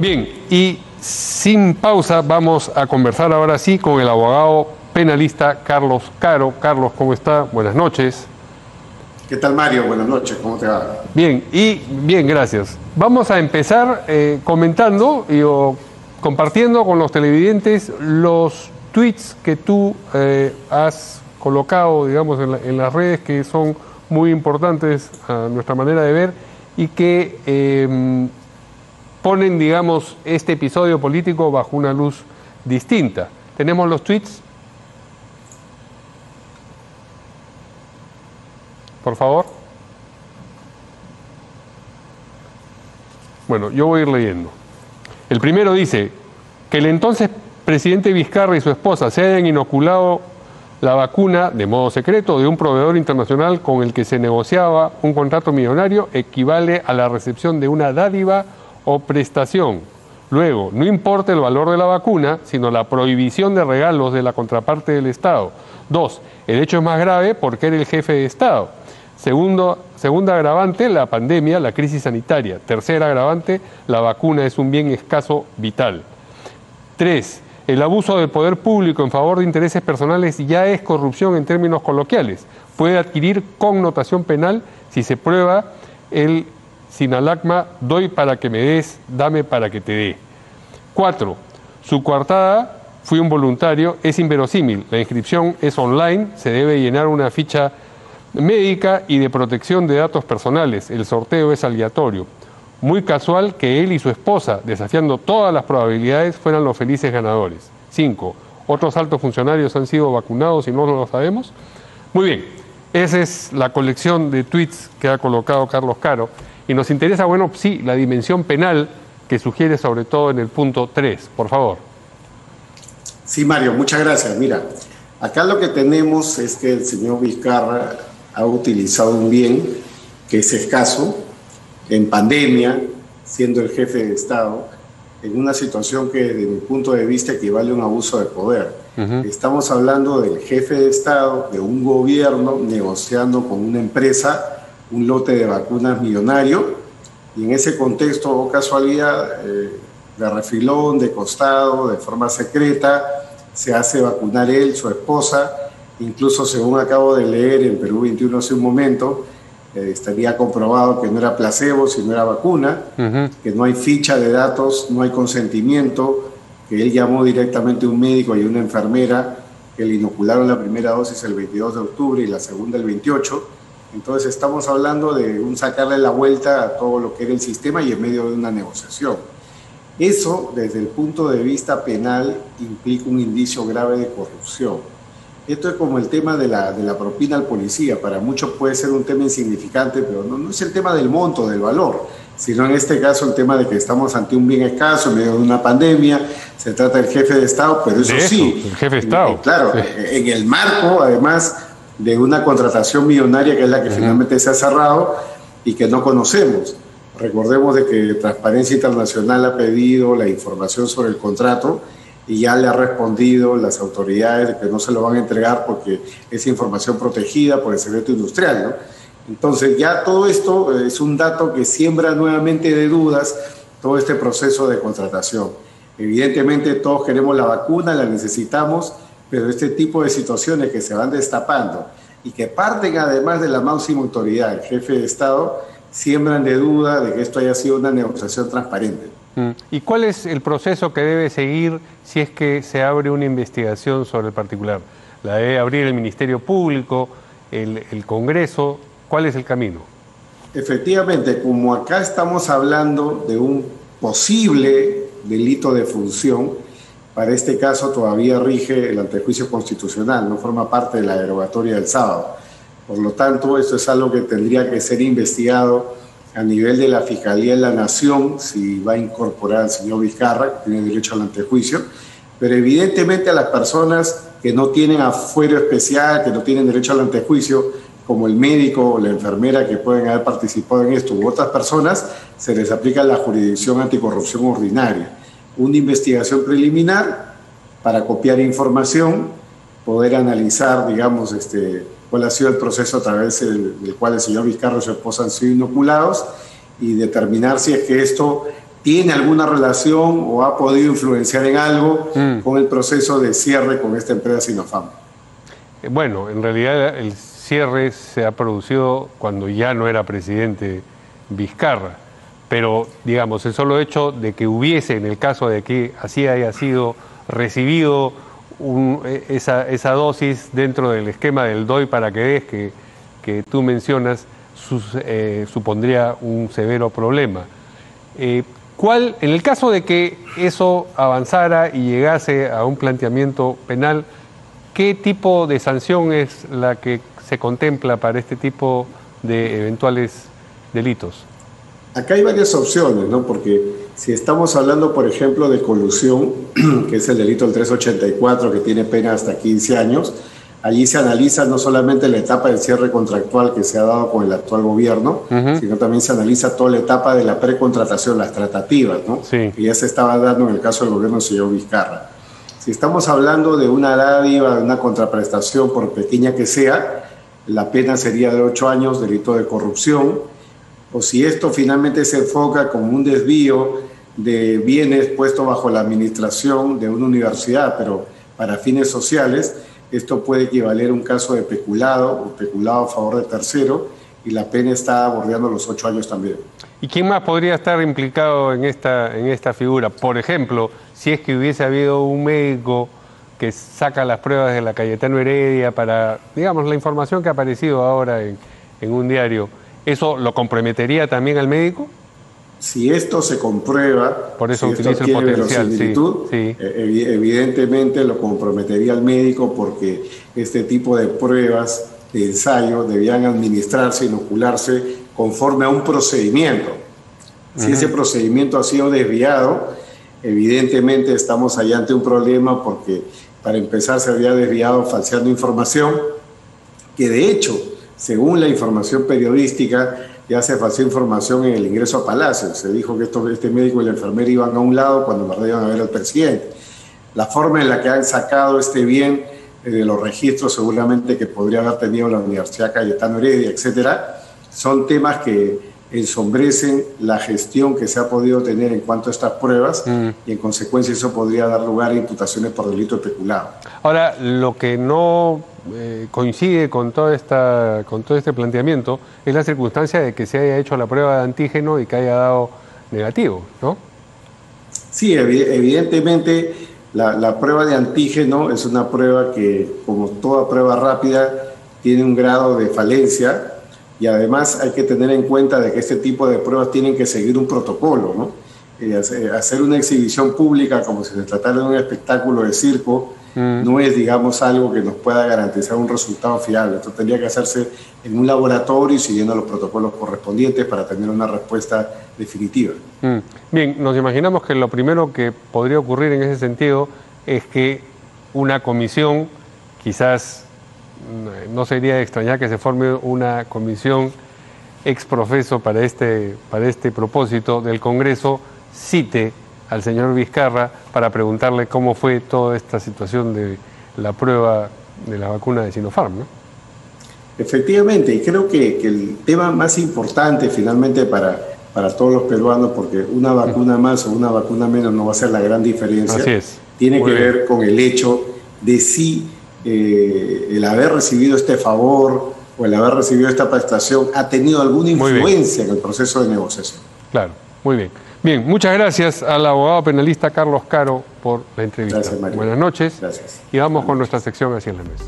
Bien, y sin pausa vamos a conversar ahora sí con el abogado penalista Carlos Caro. Carlos, ¿cómo está? Buenas noches. ¿Qué tal, Mario? Buenas noches, ¿cómo te va? Bien, bien, gracias. Vamos a empezar comentando y compartiendo con los televidentes los tweets que tú has colocado, digamos, en las redes, que son muy importantes a nuestra manera de ver y que ponen, digamos, este episodio político bajo una luz distinta. Tenemos los tweets. Por favor. Bueno, yo voy a ir leyendo. El primero dice que el entonces presidente Vizcarra y su esposa se hayan inoculado la vacuna de modo secreto de un proveedor internacional con el que se negociaba un contrato millonario equivale a la recepción de una dádiva o prestación. Luego, no importa el valor de la vacuna, sino la prohibición de regalos de la contraparte del Estado. 2. El hecho es más grave porque era el jefe de Estado. Segunda agravante, la pandemia, la crisis sanitaria. Tercera agravante, la vacuna es un bien escaso vital. 3. El abuso del poder público en favor de intereses personales ya es corrupción en términos coloquiales. Puede adquirir connotación penal si se prueba el sinalagma doy para que me des, dame para que te dé. 4. Su coartada, fui un voluntario, es inverosímil. La inscripción es online, se debe llenar una ficha médica y de protección de datos personales. El sorteo es aleatorio. Muy casual que él y su esposa, desafiando todas las probabilidades, fueran los felices ganadores. 5. Otros altos funcionarios han sido vacunados y no lo sabemos. Muy bien, esa es la colección de tweets que ha colocado Carlos Caro. Y nos interesa, bueno, sí, la dimensión penal que sugiere sobre todo en el punto 3. Por favor. Sí, Mario, muchas gracias. Mira, acá lo que tenemos es que el señor Vizcarra ha utilizado un bien que es escaso en pandemia, siendo el jefe de Estado, en una situación que desde mi punto de vista equivale a un abuso de poder. Estamos hablando del jefe de Estado, de un gobierno negociando con una empresa un lote de vacunas millonario, y en ese contexto, o casualidad, de refilón, de costado, de forma secreta, se hace vacunar él, su esposa. Incluso, según acabo de leer en Perú 21 hace un momento, estaría comprobado que no era placebo, sino era vacuna, que no hay ficha de datos, no hay consentimiento, que él llamó directamente a un médico y una enfermera que le inocularon la primera dosis el 22 de octubre y la segunda el 28. Entonces estamos hablando de un sacarle la vuelta a todo lo que era el sistema y en medio de una negociación. Eso, desde el punto de vista penal, implica un indicio grave de corrupción. Esto es como el tema de la propina al policía. Para muchos puede ser un tema insignificante, pero no es el tema del monto, del valor, sino en este caso el tema de que estamos ante un bien escaso, en medio de una pandemia, se trata del jefe de Estado, pero eso sí. El jefe de Estado. Claro, en el marco, además, de una contratación millonaria que es la que finalmente se ha cerrado y que no conocemos. Recordemos de que Transparencia Internacional ha pedido la información sobre el contrato y ya le ha respondido las autoridades de que no se lo van a entregar porque es información protegida por el secreto industrial, ¿no? Entonces ya todo esto es un dato que siembra nuevamente de dudas todo este proceso de contratación. Evidentemente todos queremos la vacuna, la necesitamos, pero este tipo de situaciones que se van destapando y que parten además de la máxima autoridad, el jefe de Estado, siembran de duda de que esto haya sido una negociación transparente. ¿Y cuál es el proceso que debe seguir si es que se abre una investigación sobre el particular? ¿La debe abrir el Ministerio Público, el Congreso? ¿Cuál es el camino? Efectivamente, como acá estamos hablando de un posible delito de función, para este caso todavía rige el antejuicio constitucional, no forma parte de la derogatoria del sábado. Por lo tanto, esto es algo que tendría que ser investigado a nivel de la Fiscalía de la Nación, si va a incorporar al señor Vizcarra, que tiene derecho al antejuicio, pero evidentemente a las personas que no tienen afuero especial, que no tienen derecho al antejuicio, como el médico o la enfermera que pueden haber participado en esto u otras personas, se les aplica la jurisdicción anticorrupción ordinaria. Una investigación preliminar para copiar información, poder analizar, digamos, cuál ha sido el proceso a través del cual el señor Vizcarra y su esposa han sido inoculados y determinar si es que esto tiene alguna relación o ha podido influenciar en algo con el proceso de cierre con esta empresa Sinopharm. Bueno, en realidad el cierre se ha producido cuando ya no era presidente Vizcarra, pero digamos, el solo hecho de que hubiese, en el caso de que así haya sido recibido esa dosis dentro del esquema del doy para que des que tú mencionas, supondría un severo problema. En el caso de que eso avanzara y llegase a un planteamiento penal, ¿qué tipo de sanción es la que se contempla para este tipo de eventuales delitos? Acá hay varias opciones, ¿no? Porque si estamos hablando, por ejemplo, de colusión, que es el delito del 384, que tiene pena hasta 15 años, allí se analiza no solamente la etapa del cierre contractual que se ha dado con el actual gobierno, sino también se analiza toda la etapa de la precontratación, las tratativas, ¿no? Sí. Que ya se estaba dando en el caso del gobierno del señor Vizcarra. Si estamos hablando de una dádiva, de una contraprestación, por pequeña que sea, la pena sería de 8 años, delito de corrupción. O si esto finalmente se enfoca como un desvío de bienes puestos bajo la administración de una universidad, pero para fines sociales, esto puede equivaler a un caso de peculado o peculado a favor de tercero, y la pena está bordeando los 8 años también. ¿Y quién más podría estar implicado en esta figura? Por ejemplo, si es que hubiese habido un médico que saca las pruebas de la Cayetano Heredia para, digamos, la información que ha aparecido ahora en un diario, ¿eso lo comprometería también al médico? Si esto se comprueba, por eso si esto utiliza el potencial, sí. Evidentemente lo comprometería al médico, porque este tipo de pruebas de ensayo debían administrarse, inocularse conforme a un procedimiento. Si ese procedimiento ha sido desviado, evidentemente estamos allá ante un problema, porque para empezar se había desviado falseando información, que de hecho, según la información periodística, ya se falseó información en el ingreso a Palacio. Se dijo que este médico y la enfermera iban a un lado cuando en verdad iban a ver al presidente. La forma en la que han sacado este bien de los registros seguramente que podría haber tenido la Universidad Cayetano Heredia, etcétera, son temas que ensombrecen la gestión que se ha podido tener en cuanto a estas pruebas, y en consecuencia eso podría dar lugar a imputaciones por delito de peculado. Ahora, lo que no coincide con todo este planteamiento es la circunstancia de que se haya hecho la prueba de antígeno y que haya dado negativo, ¿no? Sí, evidentemente la prueba de antígeno es una prueba que, como toda prueba rápida, tiene un grado de falencia, y además hay que tener en cuenta de que este tipo de pruebas tienen que seguir un protocolo, ¿no? Hacer una exhibición pública como si se tratara de un espectáculo de circo no es, digamos, algo que nos pueda garantizar un resultado fiable. Esto tendría que hacerse en un laboratorio y siguiendo los protocolos correspondientes para tener una respuesta definitiva. Bien, nos imaginamos que lo primero que podría ocurrir en ese sentido es que una comisión, quizás no sería de extrañar que se forme una comisión ex profeso para este propósito del Congreso, cite al señor Vizcarra para preguntarle cómo fue toda esta situación de la prueba de la vacuna de Sinopharm, ¿no? Efectivamente, y creo que el tema más importante finalmente para todos los peruanos, porque una vacuna más o una vacuna menos no va a ser la gran diferencia. Así es. Tiene que ver con el hecho de si el haber recibido este favor o el haber recibido esta prestación ha tenido alguna influencia en el proceso de negociación. Claro, muy bien. Bien, muchas gracias al abogado penalista Carlos Caro por la entrevista. Gracias, Mario. Buenas noches. Gracias. Y vamos con nuestra sección Así es la Mesa.